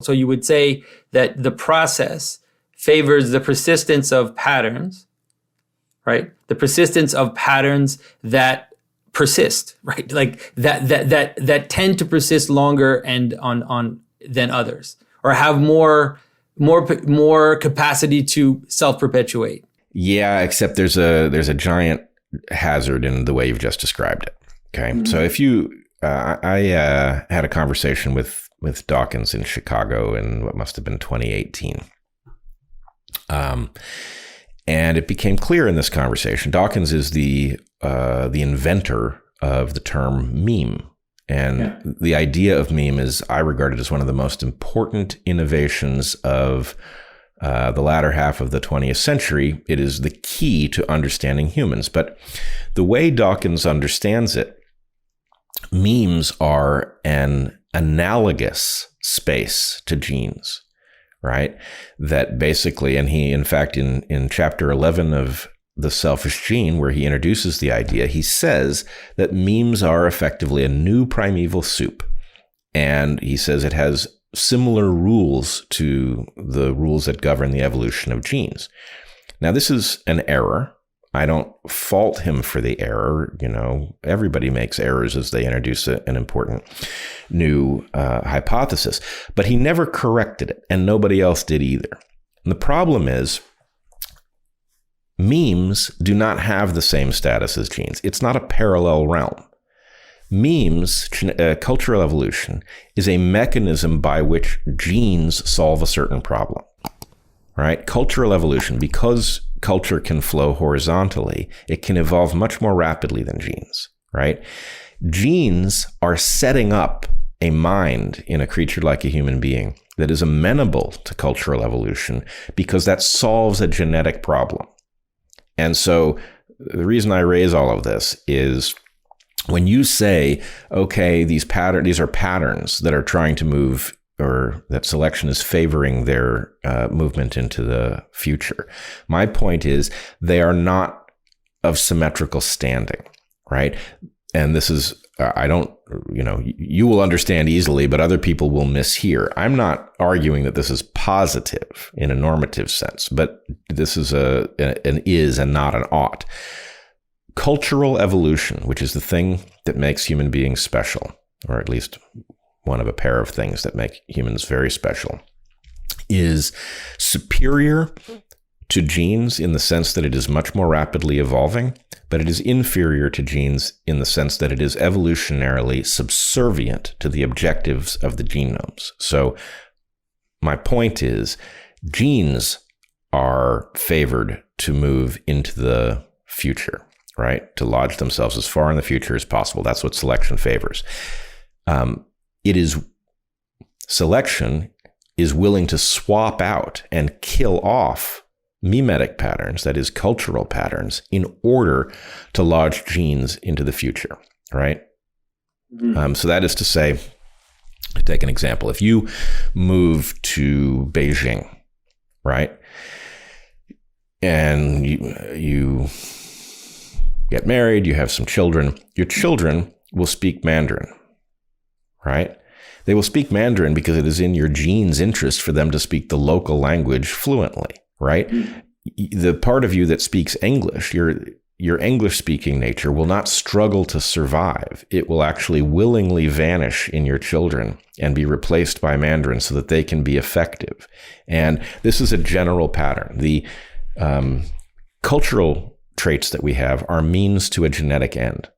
So you would say that the process favors the persistence of patterns, right? The persistence of patterns that persist, right? Like that tend to persist longer and on than others, or have more capacity to self-perpetuate. Yeah, except there's a giant hazard in the way you've just described it. Okay, mm-hmm. So if you, I had a conversation with Dawkins in Chicago in what must have been 2018. And it became clear in this conversation, Dawkins is the inventor of the term meme. And the idea of meme is, I regard it as one of the most important innovations of the latter half of the 20th century. It is the key to understanding humans. But the way Dawkins understands it, memes are an analogous space to genes, right? That basically, and he, in fact, in chapter 11 of The Selfish Gene, where he introduces the idea, he says that memes are effectively a new primeval soup. And he says it has similar rules to the rules that govern the evolution of genes. Now, this is an error. I don't fault him for the error. You know, everybody makes errors as they introduce an important new hypothesis. But he never corrected it, and nobody else did either. And the problem is, memes do not have the same status as genes. It's not a parallel realm. Memes, cultural evolution, is a mechanism by which genes solve a certain problem, right? Cultural evolution, because culture can flow horizontally, it can evolve much more rapidly than genes, right? Genes are setting up a mind in a creature like a human being that is amenable to cultural evolution because that solves a genetic problem. And so the reason I raise all of this is when you say, okay, these are patterns that are trying to move, or that selection is favoring their movement into the future. My point is they are not of symmetrical standing, right? And this is, you will understand easily, but other people will mishear. I'm not arguing that this is positive in a normative sense, but this is an is and not an ought. Cultural evolution, which is the thing that makes human beings special, or at least one of a pair of things that make humans very special, is superior to genes in the sense that it is much more rapidly evolving, but it is inferior to genes in the sense that it is evolutionarily subservient to the objectives of the genomes. So my point is, genes are favored to move into the future, right? To lodge themselves as far in the future as possible. That's what selection favors. Selection is willing to swap out and kill off mimetic patterns, that is cultural patterns, in order to lodge genes into the future, right? Mm-hmm. So that is to say, to take an example, if you move to Beijing, right, and you get married, you have some children, your children will speak Mandarin, right? They will speak Mandarin because it is in your genes' interest for them to speak the local language fluently, right? The part of you that speaks English, your English-speaking nature will not struggle to survive. It will actually willingly vanish in your children and be replaced by Mandarin so that they can be effective. And this is a general pattern. The cultural traits that we have are means to a genetic end.